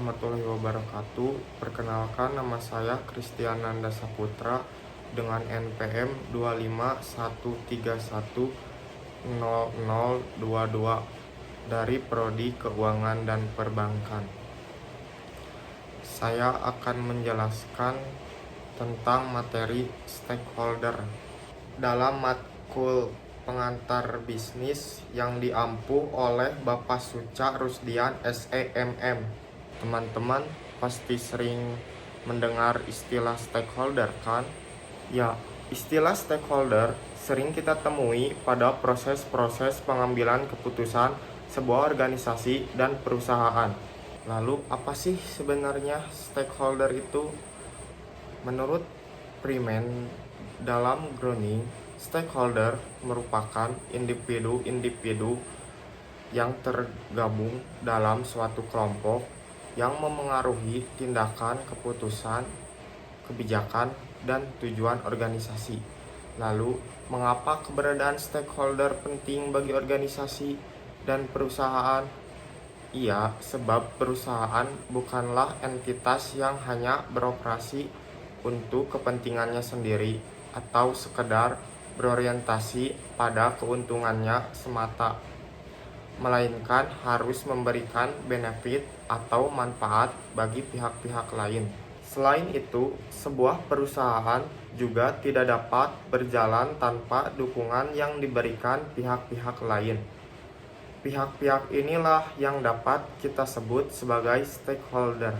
warahmatullahi wabarakatuh. Perkenalkan, nama saya Kristiananda Saputra dengan NPM 251310022 dari Prodi Keuangan dan Perbankan. Saya akan menjelaskan tentang materi stakeholder dalam matkul pengantar bisnis yang diampu oleh Bapak Suca Rusdian SEMM. Teman-teman pasti sering mendengar istilah stakeholder kan? Ya, istilah stakeholder sering kita temui pada proses-proses pengambilan keputusan sebuah organisasi dan perusahaan. Lalu apa sih sebenarnya stakeholder itu? Menurut Freeman dalam Groening, stakeholder merupakan individu-individu yang tergabung dalam suatu kelompok yang memengaruhi tindakan, keputusan, kebijakan, dan tujuan organisasi. Lalu, mengapa keberadaan stakeholder penting bagi organisasi dan perusahaan? Iya, sebab perusahaan bukanlah entitas yang hanya beroperasi untuk kepentingannya sendiri atau sekedar berorientasi pada keuntungannya semata, melainkan harus memberikan benefit atau manfaat bagi pihak-pihak lain. Selain itu, sebuah perusahaan juga tidak dapat berjalan tanpa dukungan yang diberikan pihak-pihak lain. Pihak-pihak inilah yang dapat kita sebut sebagai stakeholder.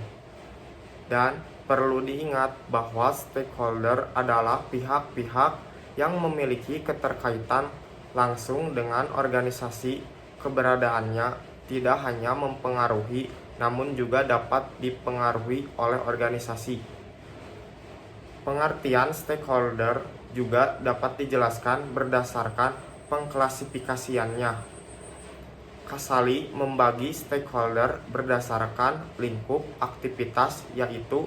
Dan perlu diingat bahwa stakeholder adalah pihak-pihak yang memiliki keterkaitan langsung dengan organisasi. Keberadaannya tidak hanya mempengaruhi, namun juga dapat dipengaruhi oleh organisasi. Pengertian stakeholder juga dapat dijelaskan berdasarkan pengklasifikasiannya. Casali membagi stakeholder berdasarkan lingkup aktivitas, yaitu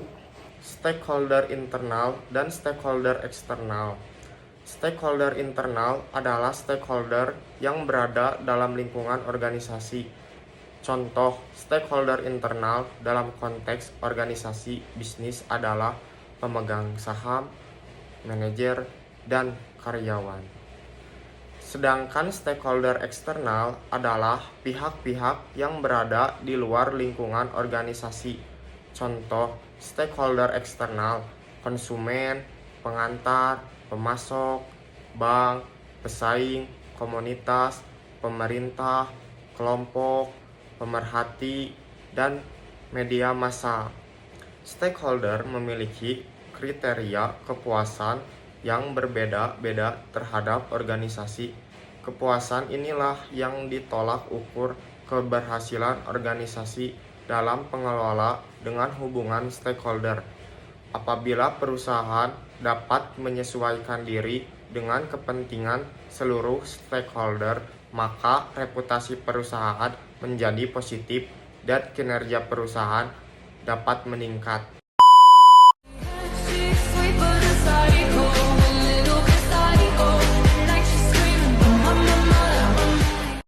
stakeholder internal dan stakeholder eksternal. Stakeholder internal adalah stakeholder yang berada dalam lingkungan organisasi. Contoh stakeholder internal dalam konteks organisasi bisnis adalah pemegang saham, manajer, dan karyawan. Sedangkan stakeholder eksternal adalah pihak-pihak yang berada di luar lingkungan organisasi. Contoh stakeholder eksternal: konsumen, pengantar, pemasok, bank, pesaing, komunitas, pemerintah, kelompok, pemerhati, dan media massa. Stakeholder memiliki kriteria kepuasan yang berbeda-beda terhadap organisasi. Kepuasan inilah yang ditolak ukur keberhasilan organisasi dalam pengelola dengan hubungan stakeholder. Apabila perusahaan dapat menyesuaikan diri dengan kepentingan seluruh stakeholder, maka reputasi perusahaan menjadi positif dan kinerja perusahaan dapat meningkat.